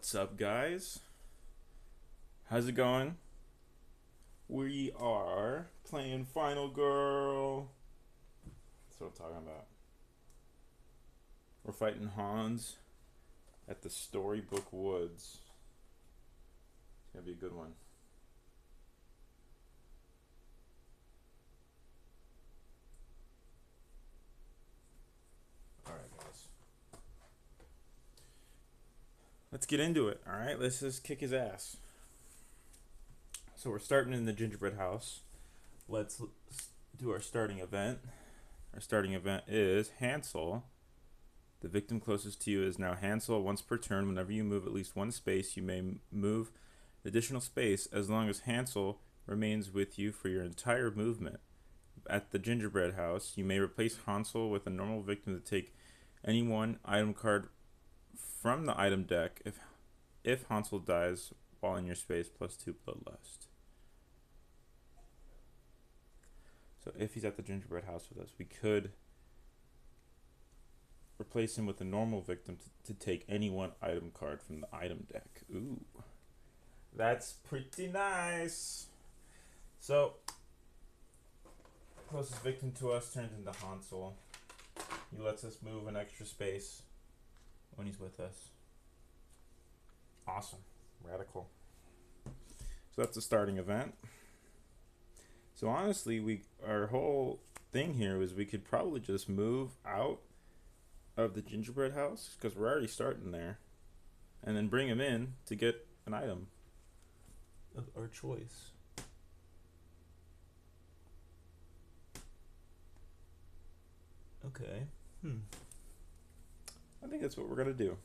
What's up, guys? How's it going? We are playing Final Girl. That's what I'm talking about. We're fighting Hans at the Storybook Woods. It's gonna be a good one. Alright, guys. Let's get into it, alright? Let's just kick his ass. So we're starting in the gingerbread house. Let's do our starting event. Our starting event is Hansel. The victim closest to you is now Hansel. Once per turn, whenever you move at least one space, you may move additional space as long as Hansel remains with you for your entire movement. At the gingerbread house, you may replace Hansel with a normal victim to take any one item card from the item deck if Hansel dies while in your space, +2 bloodlust. So if he's at the gingerbread house with us, we could replace him with a normal victim to take any one item card from the item deck. Ooh, that's pretty nice. So closest victim to us turns into Hansel. He lets us move an extra space when he's with us. Awesome. Radical. So that's the starting event. So honestly, our whole thing here was we could probably just move out of the gingerbread house because we're already starting there, and then bring him in to get an item of our choice. Okay. I think that's what we're gonna do.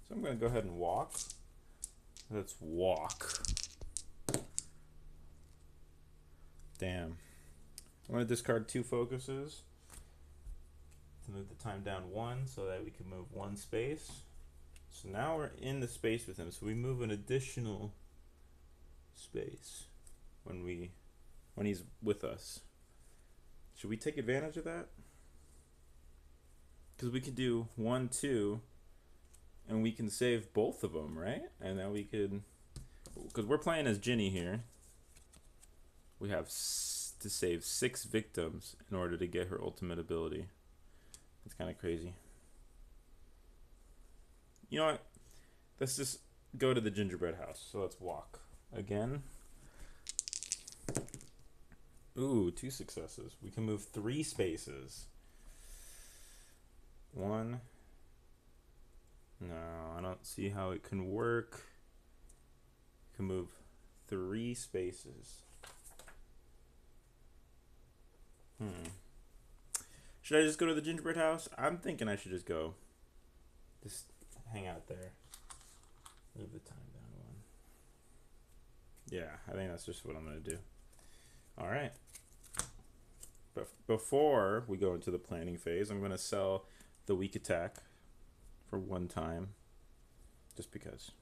So I'm gonna go ahead and walk. Let's walk. Damn. I'm going to discard 2 focuses to move the time down 1 so that we can move 1 space. So now we're in the space with him. So we move an additional space when he's with us. Should we take advantage of that? Because we could do 1, 2, and we can save both of them, right? And then we could, because we're playing as Ginny here. We have to save 6 victims in order to get her ultimate ability. It's kind of crazy. You know what? Let's just go to the gingerbread house. So let's walk again. Ooh, 2 successes. We can move 3 spaces. 1. No, I don't see how it can work. We can move 3 spaces. Should I just go to the gingerbread house? I'm thinking I should just go. Just hang out there. Move the time down 1. Yeah, I think that's just what I'm going to do. Alright. But before we go into the planning phase, I'm going to sell the weak attack for 1 time. Just because.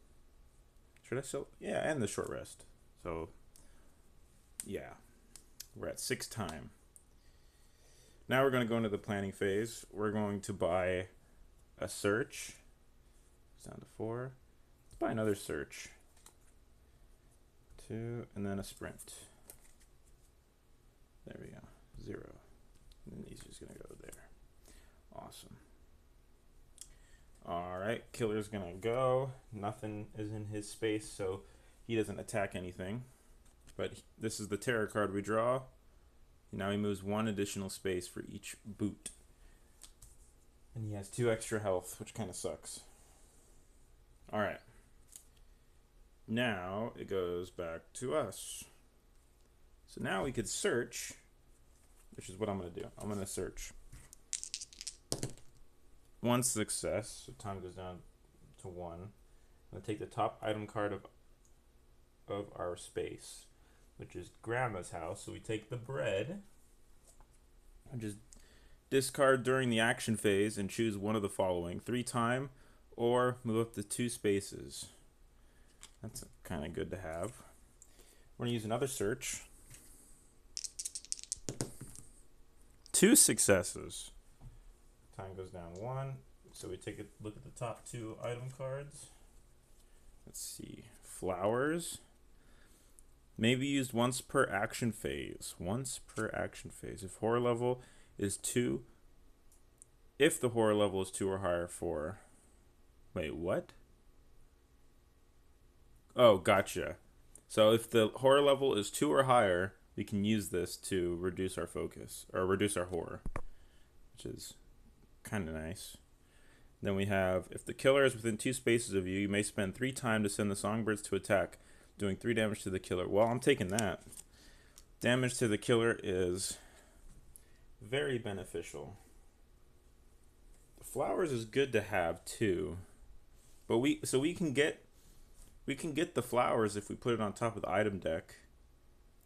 Should I sell? Yeah, and the short rest. So, yeah. We're at 6 time. Now we're going to go into the planning phase. We're going to buy a search. It's down to 4. Let's buy another search. 2, and then a sprint. There we go. 0. And he's just going to go there. Awesome. Alright, killer's going to go. Nothing is in his space, so he doesn't attack anything. But this is the terror card we draw. Now he moves 1 additional space for each boot. And he has 2 extra health, which kind of sucks. Alright. Now it goes back to us. So now we could search, which is what I'm going to do. I'm going to search. 1 success, so time goes down to 1. I'm going to take the top item card of our space, which is Grandma's house. So we take the bread and just discard during the action phase and choose one of the following: 3 time, or move up to 2 spaces. That's kind of good to have. We're going to use another search. 2 successes. Time goes down 1. So we take a look at the top 2 item cards. Let's see. Flowers. Maybe used once per action phase. Once per action phase. If horror level is 2. If the horror level is 2 or higher for... Wait, what? Oh, gotcha. So if the horror level is 2 or higher, we can use this to reduce our focus, or reduce our horror, which is kind of nice. Then we have, if the killer is within 2 spaces of you, you may spend 3 time to send the songbirds to attack, doing 3 damage to the killer. Well, I'm taking that. Damage to the killer is very beneficial. The flowers is good to have too, but we can get the flowers if we put it on top of the item deck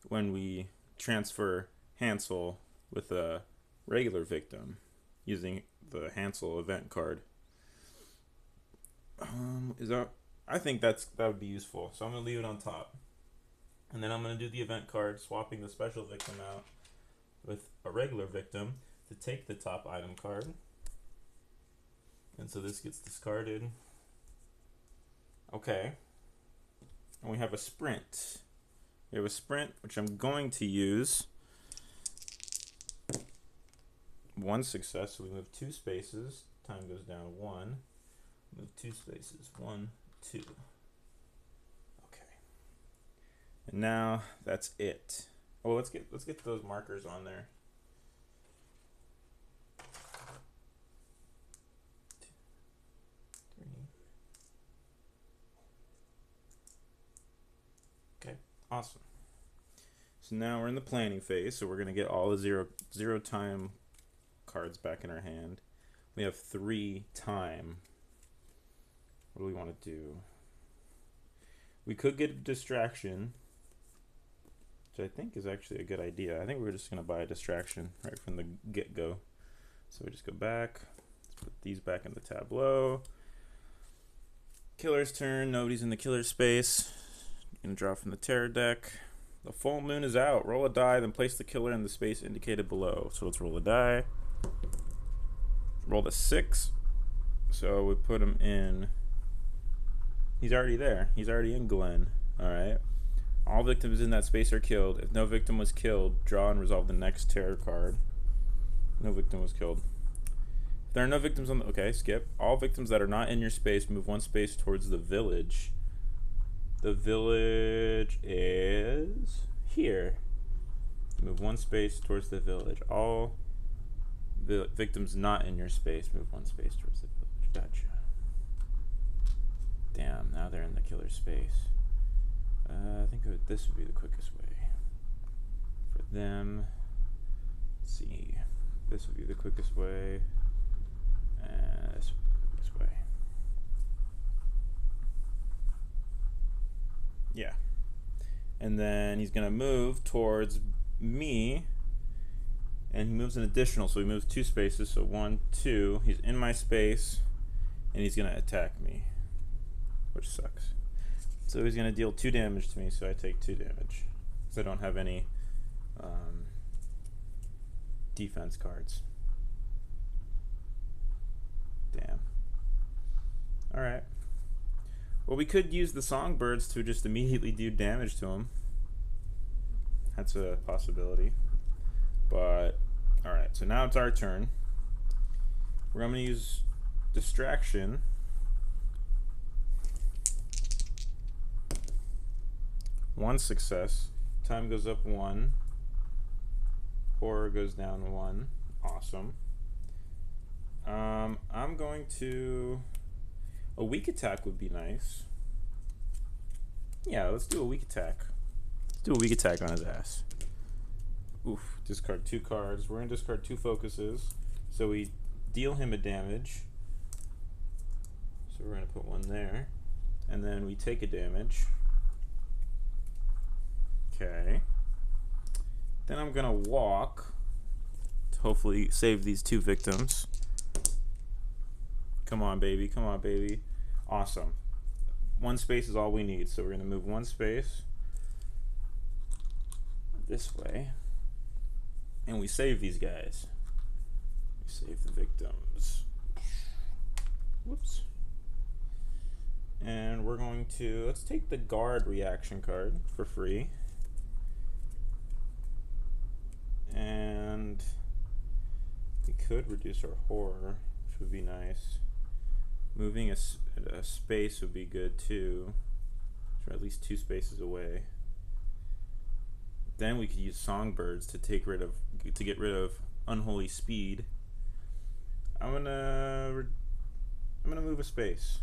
when we transfer Hansel with a regular victim using the Hansel event card. I think that would be useful. So I'm gonna leave it on top, and then I'm gonna do the event card, swapping the special victim out with a regular victim to take the top item card. And so this gets discarded. Okay. And we have a sprint. We have a sprint, which I'm going to use. 1 success, so we move 2 spaces. Time goes down 1. Move 2 spaces. 1, 2. Okay. And now that's it. Oh, let's get those markers on there. 2, 3. Okay, awesome. So now we're in the planning phase, so we're gonna get all the zero time cards back in our hand. We have 3 time. What do we want to do? We could get a distraction, which I think is actually a good idea. I think we're just going to buy a distraction right from the get-go. So we just go back. Let's put these back in the tableau. Killer's turn. Nobody's in the killer space. Going to draw from the terror deck. The full moon is out. Roll a die, then place the killer in the space indicated below. So let's roll a die. Roll a 6. So we put him in... He's already there. He's already in Glen. Alright. All victims in that space are killed. If no victim was killed, draw and resolve the next terror card. No victim was killed. If there are no victims on the... Okay, skip. All victims that are not in your space move 1 space towards the village. The village is here. Move 1 space towards the village. All victims not in your space move 1 space towards the village. Gotcha. Damn, now they're in the killer space. I think this would be the quickest way for them. Let's see. This would be the quickest way. And this would be the quickest way. Yeah. And then he's going to move towards me. And he moves an additional, so he moves 2 spaces. So 1, 2. He's in my space. And he's going to attack me, which sucks. So he's going to deal 2 damage to me, so I take 2 damage. Because I don't have any defense cards. Damn. Alright. Well, we could use the songbirds to just immediately do damage to him. That's a possibility. But, alright, so now it's our turn. We're going to use distraction. One success. Time goes up 1. Horror goes down 1. Awesome. I'm going to... A weak attack would be nice. Yeah, let's do a weak attack. Let's do a weak attack on his ass. Oof. Discard 2 cards. We're going to discard 2 focuses. So we deal him a damage. So we're going to put 1 there. And then we take a damage. Okay. Then I'm gonna walk to hopefully save these 2 victims. Come on, baby. Come on, baby. Awesome. 1 space is all we need, so we're gonna move 1 space this way, and we save these guys. We save the victims. Whoops. And we're going to, let's take the guard reaction card for free. And we could reduce our horror, which would be nice. Moving a space would be good too, or at least 2 spaces away. Then we could use songbirds to get rid of unholy speed. I'm gonna move a space.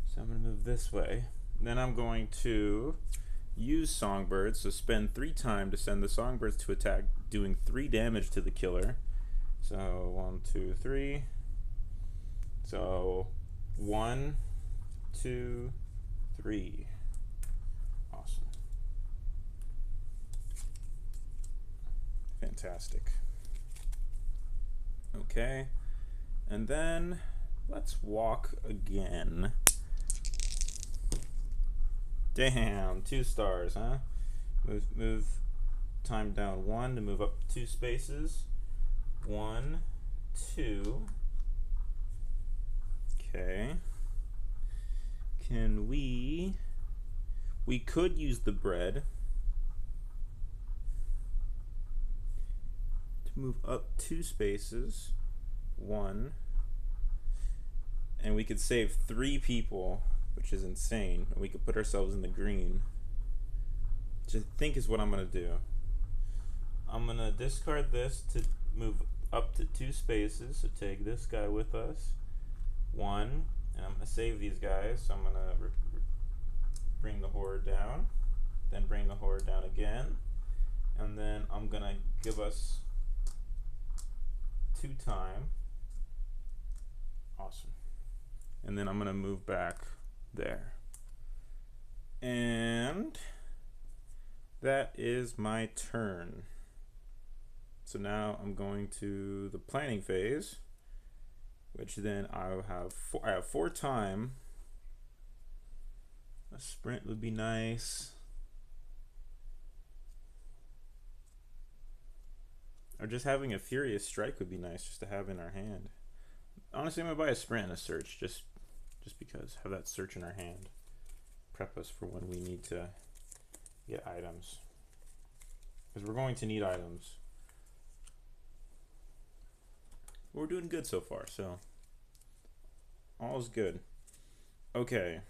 So I'm gonna move this way. Then I'm going to use songbirds, so spend 3 time to send the songbirds to attack, doing 3 damage to the killer. So 1, 2, 3. So 1, 2, 3. Awesome. Fantastic. Okay. And then let's walk again. Damn, 2 stars, huh? Move time down 1 to move up 2 spaces. 1, 2. Okay. Can we could use the bread to move up 2 spaces. 1. And we could save 3 people, which is insane. And we could put ourselves in the green, which I think is what I'm going to do. I'm going to discard this to move up to 2 spaces. So take this guy with us. 1. And I'm going to save these guys. So I'm going to bring the horror down. Then bring the horror down again. And then I'm going to give us 2 time. Awesome. And then I'm going to move back there. And that is my turn. So now I'm going to the planning phase, which then I have 4 time. A sprint would be nice. Or just having a furious strike would be nice just to have in our hand. Honestly, I'm gonna buy a sprint and a search just because. Have that search in our hand. Prep us for when we need to get items. Because we're going to need items. We're doing good so far, so all is good. Okay.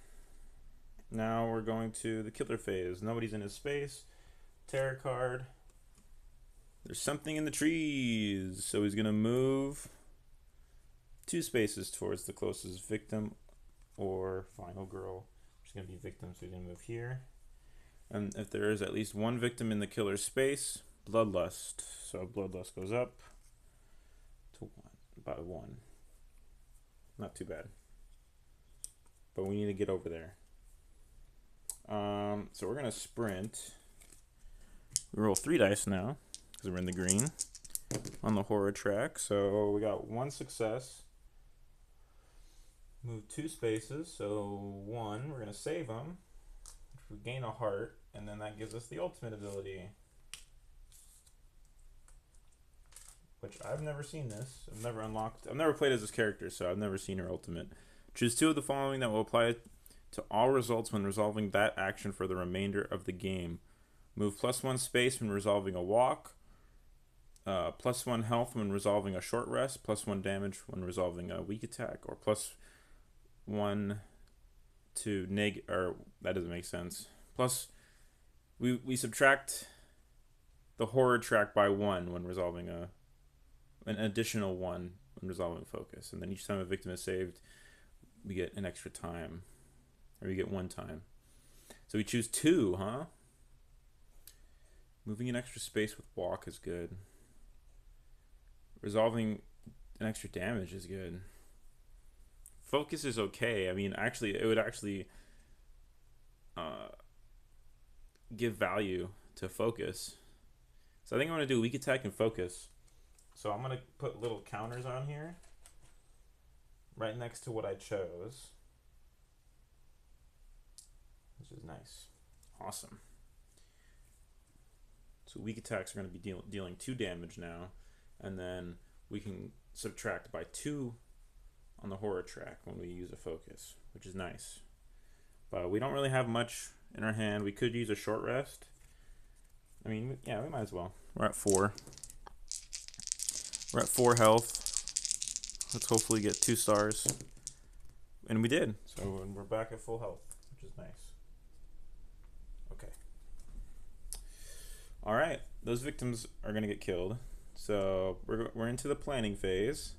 Now we're going to the killer phase. Nobody's in his space. Terror card. There's something in the trees. So he's gonna move 2 spaces towards the closest victim or final girl. She's gonna be victim, so he's gonna move here. And if there is at least 1 victim in the killer's space, bloodlust. So bloodlust goes up to 1, about 1. Not too bad. But we need to get over there. So we're gonna sprint. We roll 3 dice now because we're in the green on the horror track. So we got 1 success. Move 2 spaces. So 1, we're gonna save them. We gain a heart, and then that gives us the ultimate ability, which I've never seen this. I've never unlocked. I've never played as this character, so I've never seen her ultimate. Choose 2 of the following that will apply to all results when resolving that action for the remainder of the game. Move +1 space when resolving a walk. +1 health when resolving a short rest. +1 damage when resolving a weak attack. Or +1 to or that doesn't make sense. Plus, we subtract the horror track by 1 when resolving an additional 1 when resolving focus. And then each time a victim is saved, we get an extra time. Or we get 1 time. So we choose 2, huh? Moving an extra space with walk is good. Resolving an extra damage is good. Focus is okay. I mean, actually, it would actually give value to focus. So I think I'm going to do weak attack and focus. So I'm going to put little counters on here right next to what I chose, which is nice. Awesome. So weak attacks are going to be dealing 2 damage now, and then we can subtract by 2 on the horror track when we use a focus, which is nice. But we don't really have much in our hand. We could use a short rest. I mean, yeah, we might as well. We're at 4. We're at 4 health. Let's hopefully get 2 stars. And we did. So we're back at full health, which is nice. Okay. All right. Those victims are going to get killed. So we're into the planning phase.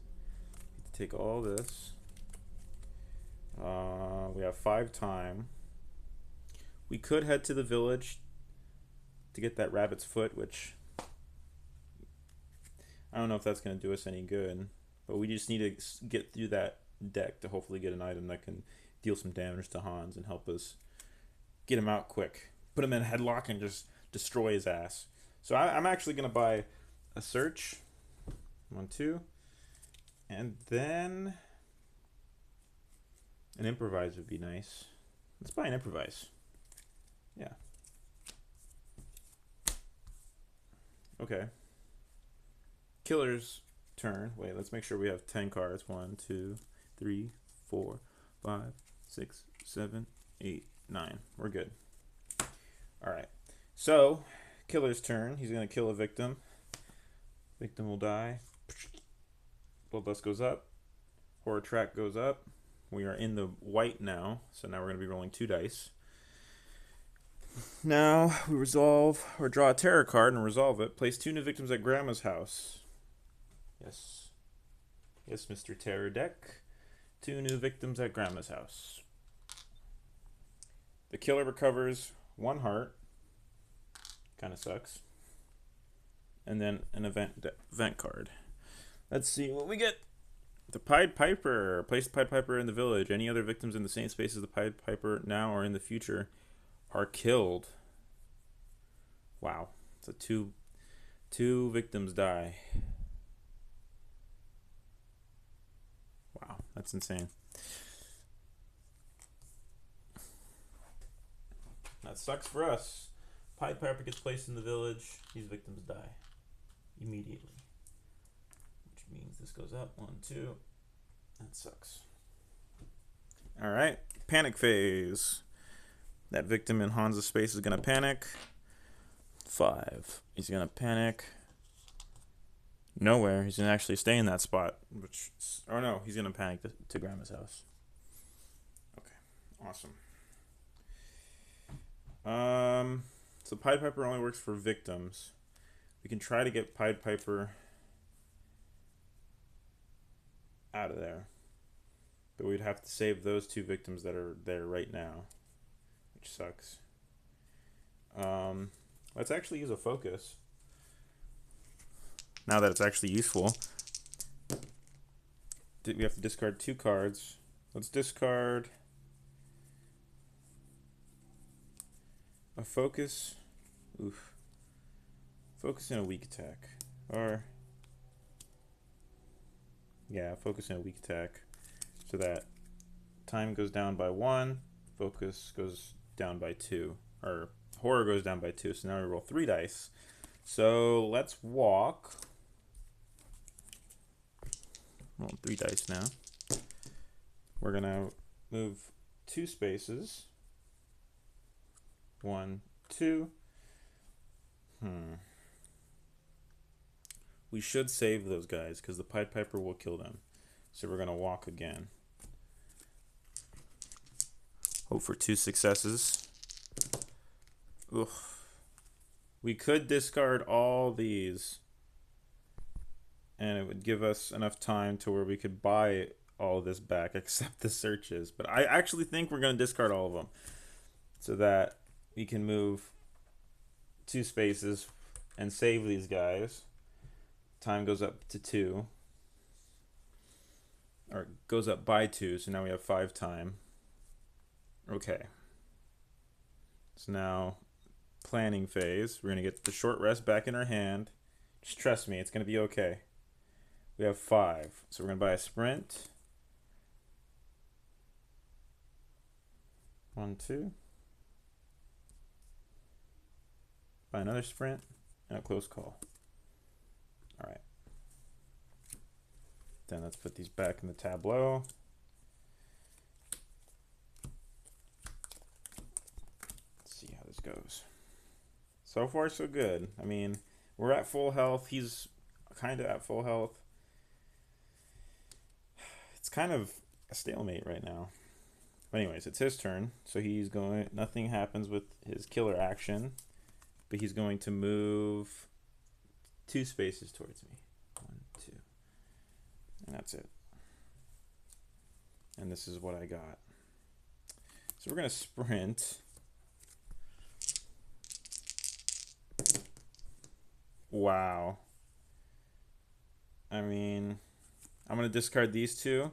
Take all this. We have 5 time. We could head to the village to get that rabbit's foot, which I don't know if that's going to do us any good. But we just need to get through that deck to hopefully get an item that can deal some damage to Hans and help us get him out quick. Put him in a headlock and just destroy his ass. So I'm actually going to buy a search. 1, 2. And then an improvise would be nice. Let's buy an improvise. Yeah. Okay. Killer's turn. Wait, let's make sure we have 10 cards. 1, 2, 3, 4, 5, 6, 7, 8, 9. We're good. Alright. So, Killer's turn. He's going to kill a victim. Victim will die. Bloodlust goes up. Horror track goes up. We are in the white now, so now we're going to be rolling 2 dice. Now we resolve or draw a terror card and resolve it. Place 2 new victims at Grandma's house. Yes. Yes, Mr. Terror Deck. 2 new victims at Grandma's house. The killer recovers 1 heart. Kind of sucks. And then an event card. Let's see what we get. The Pied Piper. Place the Pied Piper in the village. Any other victims in the same space as the Pied Piper now or in the future are killed. Wow. So two victims die. Wow, that's insane. That sucks for us. Pied Piper gets placed in the village. These victims die immediately. Which means this goes up. 1, 2. That sucks. Alright. Panic phase. That victim in Hans's space is going to panic. 5. He's going to panic. Nowhere. He's going to actually stay in that spot. Or no, he's going to panic to Grandma's house. Okay. Awesome. So Pied Piper only works for victims. We can try to get Pied Piper out of there. But we'd have to save those 2 victims that are there right now. Which sucks. Let's actually use a focus. Now that it's actually useful. We have to discard 2 cards. Let's discard a focus. Oof. Focus in a weak attack. Or yeah, focus in a weak attack. So that time goes down by 1, focus goes down by 2, or horror goes down by 2. So now we roll 3 dice. So let's walk. Roll 3 dice now. We're gonna move 2 spaces. 1, 2. We should save those guys because the Pied Piper will kill them. So we're gonna walk again. Hope for 2 successes. Ugh. We could discard all these and it would give us enough time to where we could buy all this back except the searches. But I actually think we're going to discard all of them so that we can move 2 spaces and save these guys. Time goes up to 2. Or goes up by 2, so now we have 5 time. Okay. So now, planning phase. We're going to get the short rest back in our hand. Just trust me, it's going to be okay. We have 5. So we're going to buy a sprint. 1, 2. Buy another sprint and a close call. Alright. Then let's put these back in the tableau. this goes. So far, so good. I mean, we're at full health. He's kind of at full health. It's kind of a stalemate right now. But anyways, it's his turn. So he's going... Nothing happens with his killer action. But he's going to move 2 spaces towards me. 1, 2. And that's it. And this is what I got. So we're going to sprint. Wow. I mean, I'm going to discard these 2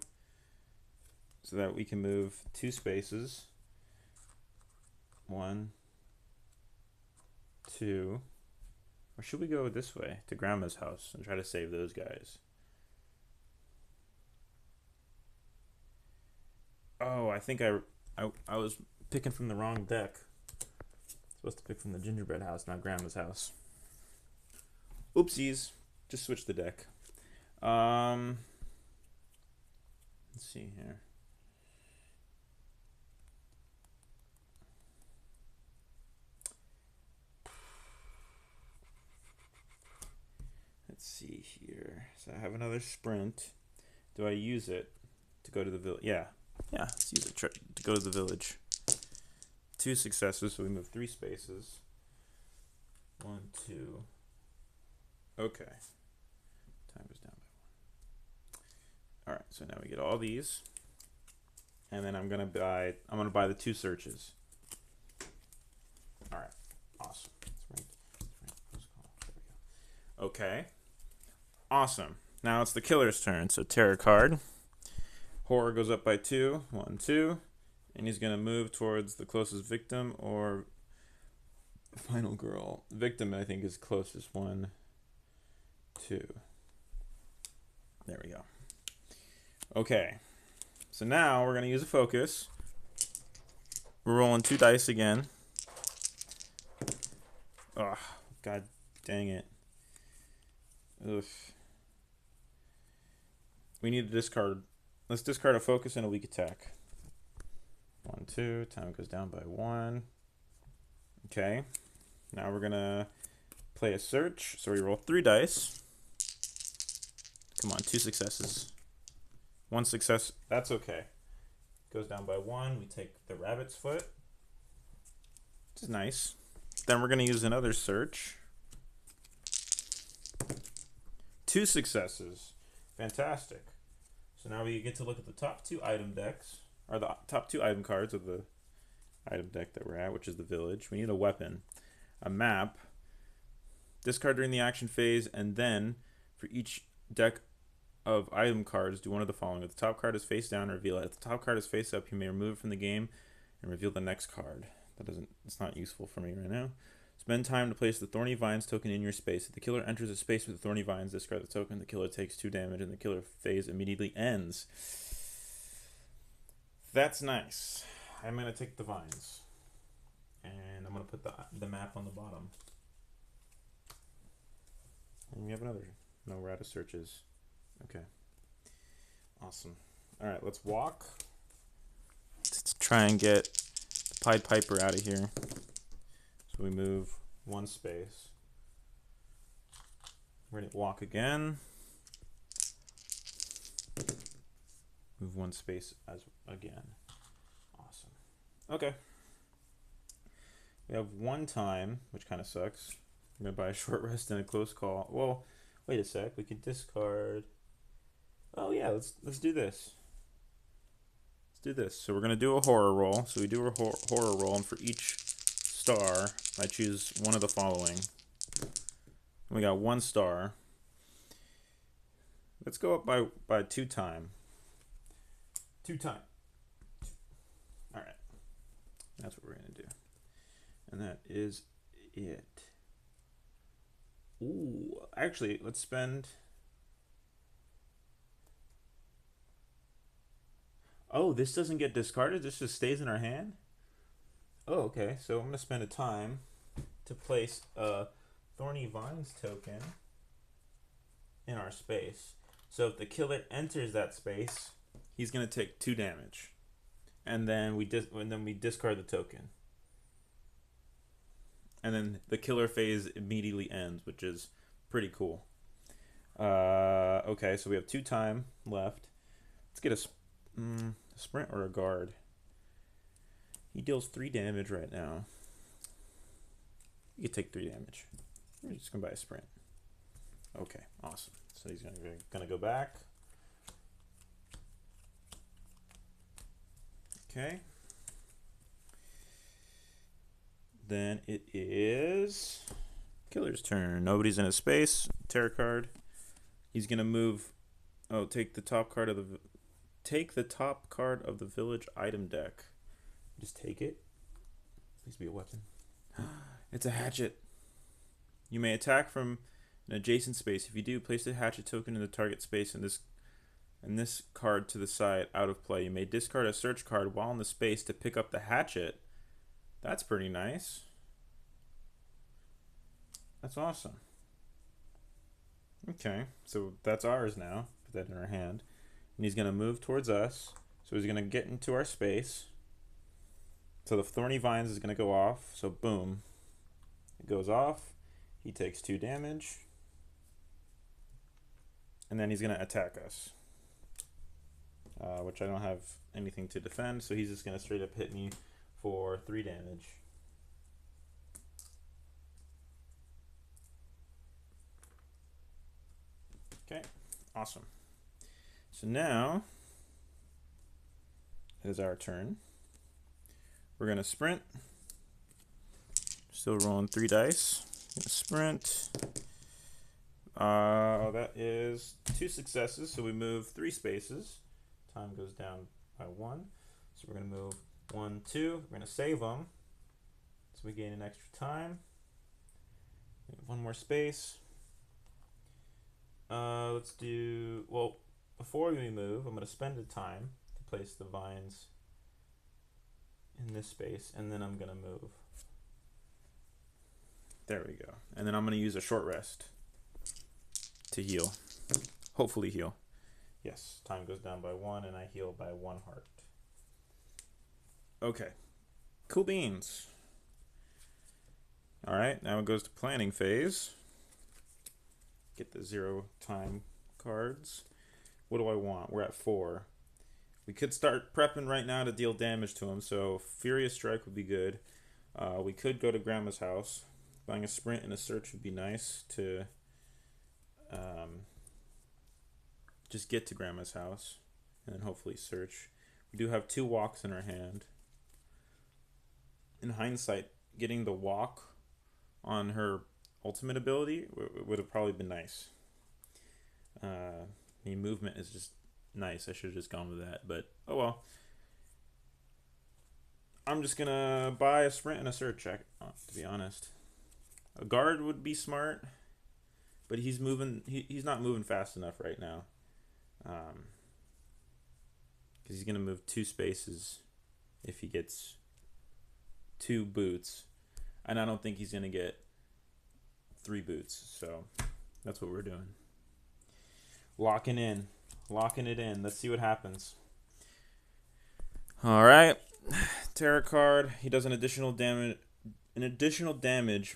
so that we can move 2 spaces. 1, 2. Or should we go this way to Grandma's house and try to save those guys? Oh, I think I was picking from the wrong deck. Supposed to pick from the gingerbread house, not Grandma's house. Oopsies. Just switch the deck. Let's see here. Let's see here. So I have another sprint. Do I use it to go to the village? Yeah. Yeah, let's use it to go to the village. 2 successes, so we move 3 spaces. 1, 2. Okay. Time goes down by 1. Alright, so now we get all these. And then I'm gonna buy the 2 searches. Alright. Awesome. Okay. Awesome. Now it's the killer's turn. So terror card. Horror goes up by 2. 1, 2. And he's going to move towards the closest victim or final girl. Victim, I think, is closest. 1, 2. There we go. Okay. So now we're going to use a focus. We're rolling 2 dice again. Oh, god dang it. Ugh. We need to discard. Let's discard a focus and a weak attack. 1, 2. Time goes down by 1. Okay. Now we're gonna play a search. So we roll 3 dice. Come on, 2 successes. 1 success. That's okay. Goes down by 1. We take the rabbit's foot. Which is nice. Then we're gonna use another search. 2 successes. Fantastic. So now we get to look at the top 2 item decks, or the top 2 item cards of the item deck that we're at, which is the village. We need a weapon, a map, discard during the action phase, and then for each deck of item cards, do one of the following. If the top card is face down, reveal it. If the top card is face up, you may remove it from the game and reveal the next card. It's not useful for me right now. Spend time to place the Thorny Vines token in your space. If the killer enters a space with the Thorny Vines, discard the token. The killer takes 2 damage, and the killer phase immediately ends. That's nice. I'm going to take the vines. And I'm going to put the map on the bottom. And we have another. No, we're out of searches. Okay. Awesome. Alright, let's walk. Let's try and get the Pied Piper out of here. So we move 1 space. We're going to walk again. Move 1 space again. Awesome. Okay. We have 1 time, which kind of sucks. I'm going to buy a short rest and a close call. Well, wait a sec. We can discard. Oh, yeah. Let's do this. Let's do this. So we're going to do a horror roll. So we do a horror roll, and for each star, I choose one of the following. We got 1 star. Let's go up by 2 time. 2 time. All right. That's what we're going to do. And that is it. Ooh, actually, let's spend... Oh, this doesn't get discarded? This just stays in our hand? Oh, okay. So I'm going to spend a time to place a Thorny Vines token in our space. So if the killer enters that space, he's going to take 2 damage. And then we discard the token. and then the killer phase immediately ends, which is pretty cool. Okay, so we have 2 time left. Let's get a sprint or a guard. He deals 3 damage right now. You could take 3 damage. We're just gonna buy a sprint. Okay, awesome. So he's gonna go back. Okay. Then it is killer's turn. Nobody's in his space. Terror card. He's gonna move. Oh, take the top card of the village item deck. Just take it. Please be a weapon. It's a hatchet. You may attack from an adjacent space. If you do, place the hatchet token in the target space and this card to the side out of play. You may discard a search card while in the space to pick up the hatchet. That's pretty nice. That's awesome. Okay, so that's ours now. Put that in our hand. And he's going to move towards us. So he's going to get into our space. So the Thorny Vines is going to go off. So boom. It goes off. He takes 2 damage. And then he's going to attack us. Which I don't have anything to defend. So he's just going to straight up hit me for 3 damage. Okay, awesome. So now it is our turn. We're gonna sprint. Still rolling 3 dice. Gonna sprint. That is 2 successes, so we move 3 spaces. Time goes down by 1. So we're gonna move 1, 2. We're gonna save them. So we gain an extra time. 1 more space. Let's do, well, before we move, I'm going to spend the time to place the vines in this space, and then I'm going to move. There we go. And then I'm going to use a short rest to heal. Hopefully heal. Yes, time goes down by 1, and I heal by 1 heart. Okay. Cool beans. Alright, now it goes to planning phase. Get the 0 time cards. What do I want? We're at 4. We could start prepping right now to deal damage to him, so Furious Strike would be good. We could go to Grandma's house. Buying a sprint and a search would be nice to just get to Grandma's house and then hopefully search. We do have 2 walks in our hand. In hindsight, getting the walk on her ultimate ability would have probably been nice. The movement is just nice. I should have just gone with that, but oh well. I'm just gonna buy a sprint and a search check, to be honest. A guard would be smart, but he's moving. He's not moving fast enough right now. Because he's gonna move 2 spaces if he gets 2 boots, and I don't think he's gonna get 3 boots. So that's what we're doing. Locking it in. Let's see what happens. All right, tarot card. He does an additional damage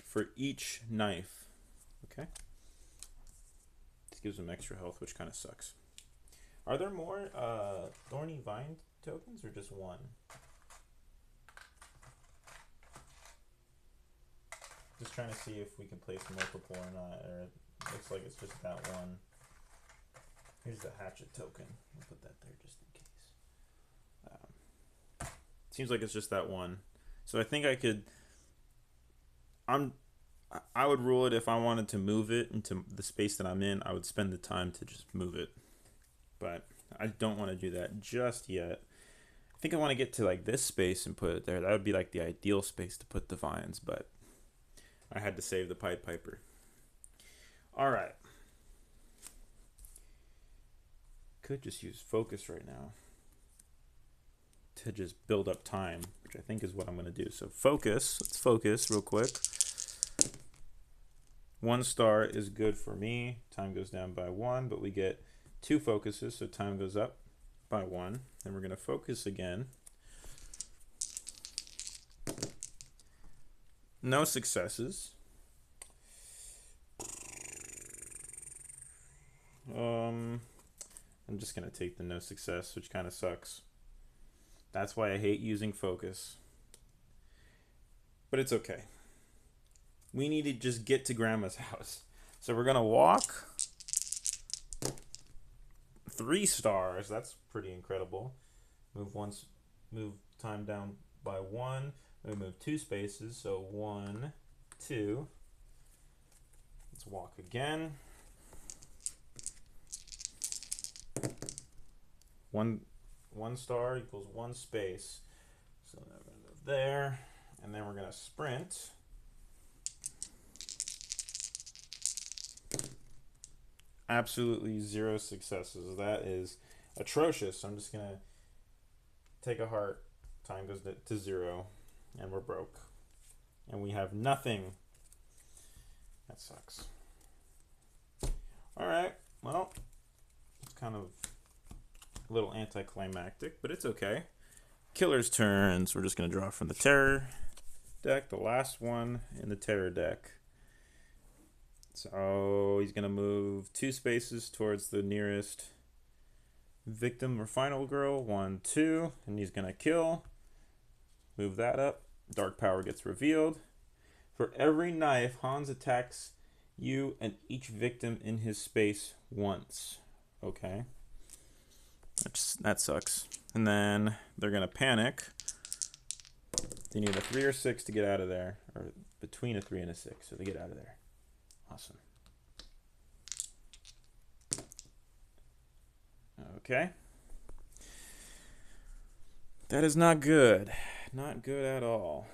for each knife. Okay. This gives him extra health, which kind of sucks. Are there more Thorny Vine tokens or just 1? Just trying to see if we can place multiple or not. Or it looks like it's just that 1. Here's the hatchet token. We'll put that there just in case. Seems like it's just that 1. So I think I could. I would rule it if I wanted to move it into the space that I'm in. I would spend the time to just move it, but I don't want to do that just yet. I think I want to get to like this space and put it there. That would be like the ideal space to put the vines, but I had to save the Pied Piper. All right. Could just use focus right now to just build up time, which I think is what I'm going to do. So focus. Let's focus real quick. 1 star is good for me. Time goes down by 1, but we get 2 focuses, so time goes up by 1. Then we're going to focus again. No successes. I'm just gonna take the no success, which kind of sucks. That's why I hate using focus. But it's okay. We need to just get to Grandma's house. So we're gonna walk 3 stars. That's pretty incredible. Move time down by 1. We move 2 spaces. So 1, 2. Let's walk again. One star equals 1 space. So I'm gonna move there, and then we're gonna sprint. Absolutely 0 successes. That is atrocious. I'm just gonna take a heart. Time goes to 0, and we're broke, and we have nothing. That sucks. All right. Well, it's kind of a little anticlimactic, but it's okay. Killer's turns. We're just gonna draw from the terror deck, the last one in the terror deck. So he's going to move 2 spaces towards the nearest victim or final girl. 1, 2. And he's going to kill. Move that up. Dark power gets revealed. For every knife, Hans attacks you and each victim in his space once. Okay. That sucks. And then they're going to panic. They need a 3 or 6 to get out of there. Or between a 3 and a 6. So they get out of there. Awesome. Okay. That is not good. Not good at all.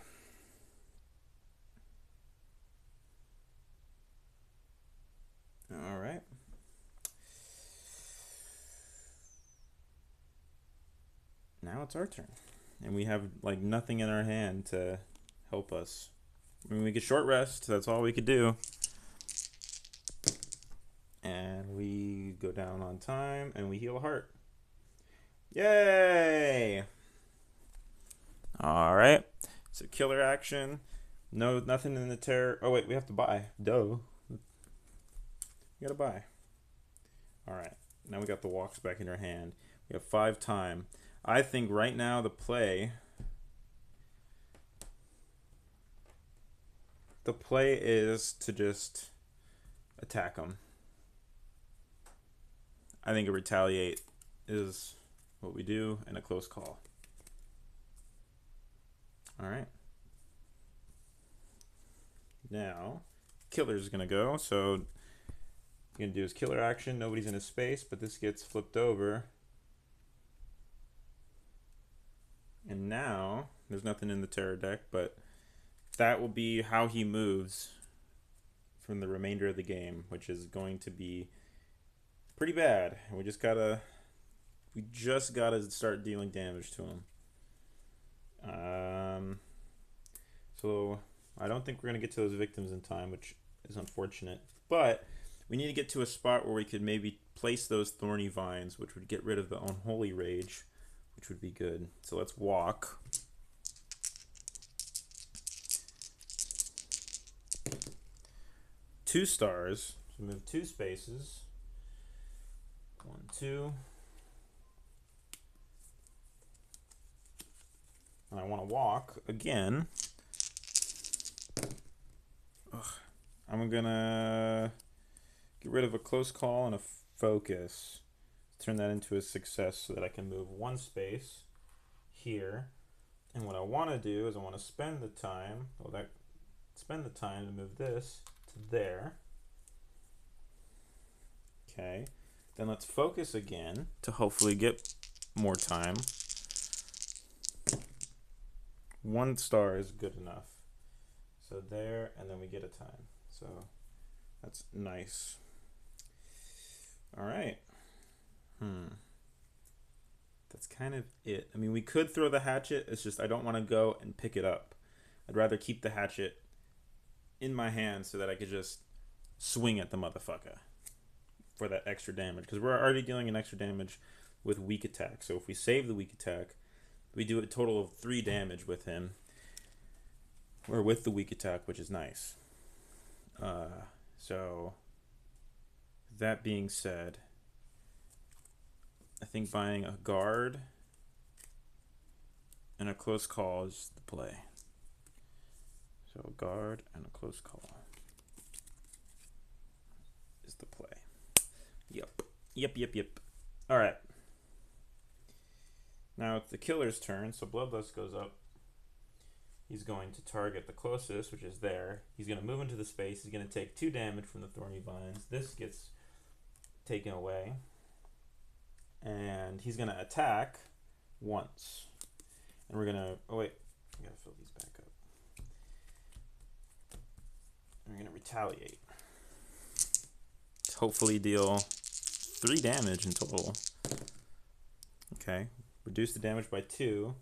All right. Now it's our turn. And we have like nothing in our hand to help us. I mean, we could short rest. That's all we could do. And we go down on time, and we heal a heart. Yay! All right. So killer action. No, nothing in the terror. Oh wait, we have to buy. Dough. We gotta buy. All right. Now we got the walks back in our hand. We have 5 time. I think right now the play is to just attack them. I think a retaliate is what we do, and a close call. All right. Now, killer's gonna go. So you're gonna do his killer action. Nobody's in his space, but this gets flipped over. And now there's nothing in the terror deck, but that will be how he moves from the remainder of the game, which is going to be pretty bad. We just gotta start dealing damage to him. So I don't think we're gonna get to those victims in time, which is unfortunate. But we need to get to a spot where we could maybe place those thorny vines, which would get rid of the unholy rage, which would be good. So let's walk. Two stars. So move 2 spaces. 1, 2. And I want to walk again. I'm gonna get rid of a close call and a focus. Turn that into a success so that I can move 1 space here. And what I want to do is I want to spend the time. Spend the time to move this to there. Okay. Then let's focus again to hopefully get more time. 1 star is good enough. So there, and then we get a time. So that's nice. All right. That's kind of it. I mean, we could throw the hatchet. It's just I don't want to go and pick it up. I'd rather keep the hatchet in my hand so that I could just swing at the motherfucker for that extra damage. Because we're already dealing an extra damage with weak attack. So if we save the weak attack, we do a total of 3 damage with him. Or with the weak attack, which is nice. So, that being said, I think buying a guard and a close call is the play. So a guard and a close call is the play. Yep. All right. Now it's the killer's turn, so Bloodlust goes up. He's going to target the closest, which is there. He's going to move into the space. He's going to take 2 damage from the Thorny Vines. This gets taken away. And he's going to attack once. And we're going to... Oh, wait. I got to fill these back up. And we're going to retaliate. Hopefully deal 3 damage in total. Okay. Reduce the damage by 2.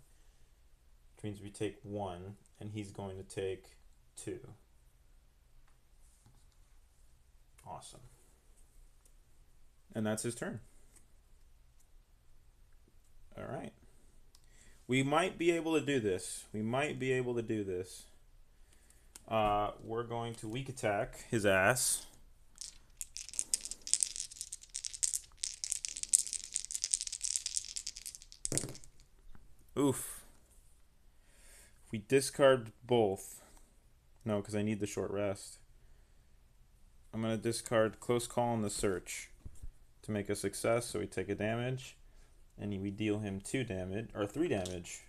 Which means we take 1, and he's going to take 2. Awesome. And that's his turn. All right. We might be able to do this. We're going to weak attack his ass. Oof. We discard both. No, because I need the short rest. I'm going to discard Close Call on the Search to make a success, so we take a damage. And we deal him 2 damage, or 3 damage.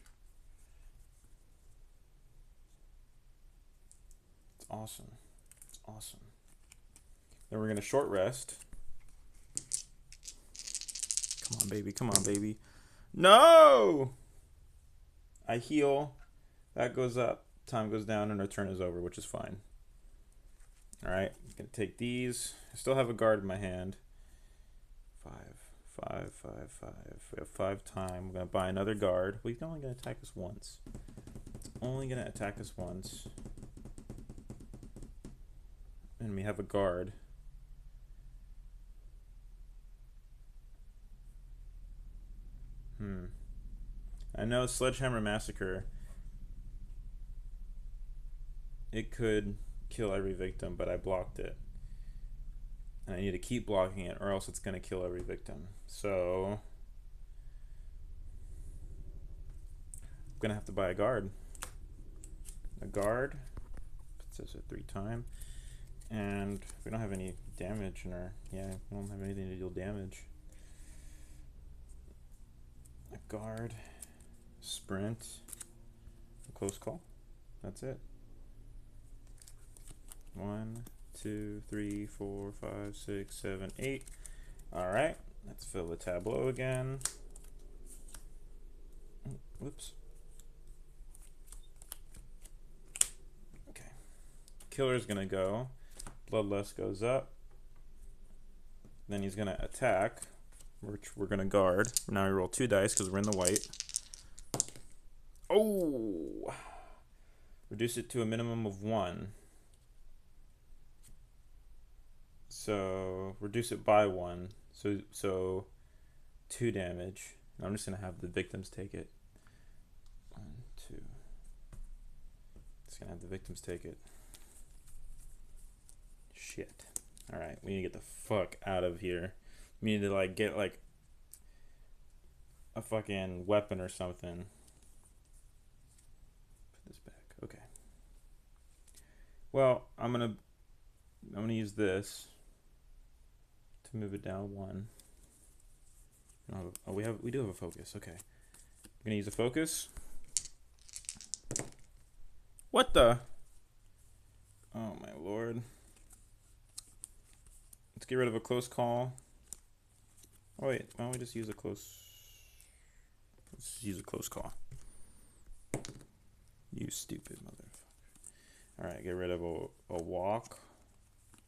It's awesome. Then we're going to short rest. Come on, baby. No! I heal. That goes up. Time goes down, and our turn is over, which is fine. Alright, I'm going to take these. I still have a guard in my hand. 5. We have 5 time. We're going to buy another guard. Well, he's only going to attack us once. And we have a guard. I know Sledgehammer Massacre. It could kill every victim, but I blocked it. And I need to keep blocking it, or else it's going to kill every victim. So I'm going to have to buy a guard. A guard. Puts us at 3 time. And we don't have any damage in our... Yeah, we don't have anything to deal damage. A guard. Sprint. A close call. That's it. 1, 2, 3, 4, 5, 6, 7, 8. Alright, let's fill the tableau again. Whoops. Okay. Killer's gonna go. Bloodlust goes up. Then he's gonna attack, which we're gonna guard. Now we roll 2 dice because we're in the white. Oh! Reduce it to a minimum of 1. So reduce it by 1. So 2 damage. I'm just gonna have the victims take it. 1, 2. Just gonna have the victims take it. Shit. All right, we need to get the fuck out of here. We need to get a fucking weapon or something. Put this back. Okay. Well, I'm gonna use this to move it down 1. We do have a focus. Okay. I'm gonna use a focus. What the? Oh my lord. Let's get rid of a close call. Oh wait, why don't we just use a close... Let's use a close call. You stupid motherfucker. Alright, get rid of a walk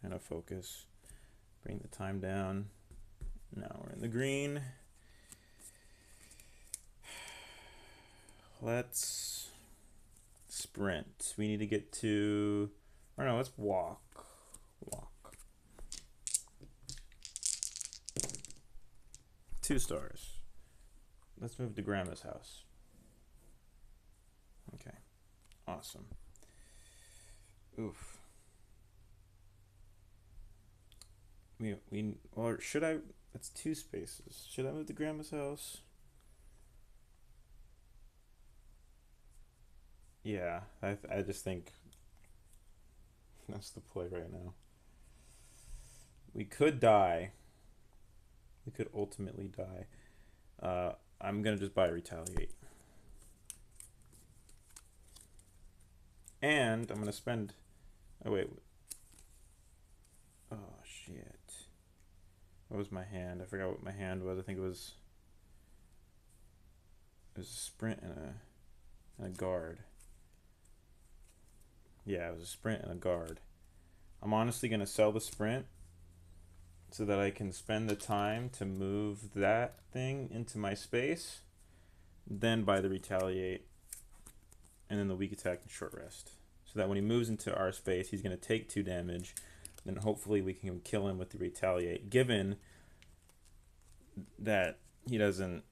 and a focus. Bring the time down. Now we're in the green. Let's sprint. We need to get to... Or no, let's walk. Walk. 2 stars. Let's move to Grandma's house. Okay. Awesome. Oof. We or should I? That's two spaces. Should I move to grandma's house? Yeah, I just think that's the play right now. We could die. We could ultimately die. I'm gonna just buy retaliate, and I'm gonna spend. Oh wait. Oh shit. What was my hand? I forgot what my hand was. I think it was a sprint and a guard. Yeah, it was a sprint and a guard. I'm honestly gonna sell the sprint so that I can spend the time to move that thing into my space, then buy the retaliate, and then the weak attack and short rest. So that when he moves into our space, he's gonna take 2 damage. Then hopefully we can kill him with the retaliate, given that he doesn't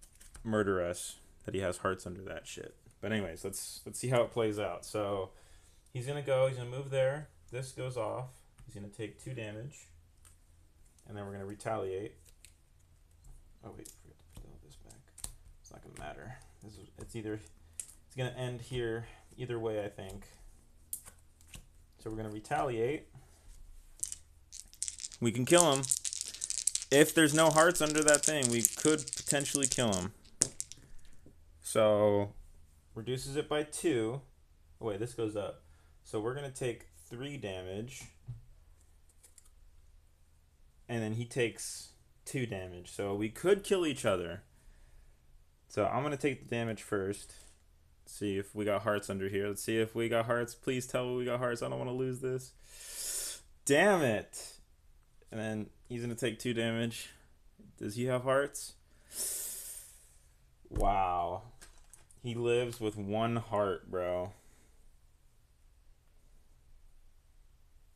murder us, that he has hearts under that shit. But anyways, let's see how it plays out. So he's gonna go. He's gonna move there. This goes off. He's gonna take 2 damage, and then we're gonna retaliate. Oh wait, I forgot to put all this back. It's not gonna matter. It's gonna end here either way, I think. So we're gonna retaliate. We can kill him. If there's no hearts under that thing, we could potentially kill him. So reduces it by 2. Oh, wait, this goes up. So we're gonna take 3 damage, and then he takes 2 damage. So we could kill each other. So I'm gonna take the damage first. See if we got hearts under here. Let's see if we got hearts. Please tell me we got hearts. I don't want to lose this. Damn it. And then he's gonna take 2 damage. Does he have hearts? Wow. He lives with 1 heart, bro.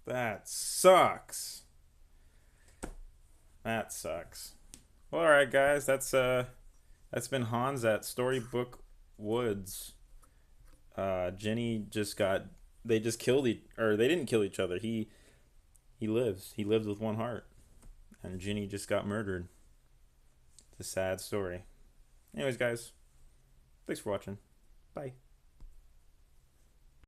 That sucks. That sucks. Well, alright guys, that's been Hans at Storybook Woods. Jenny just got they just killed or they didn't kill each other. He lives. He lives with 1 heart. And Ginny just got murdered. It's a sad story. Anyways, guys, thanks for watching. Bye.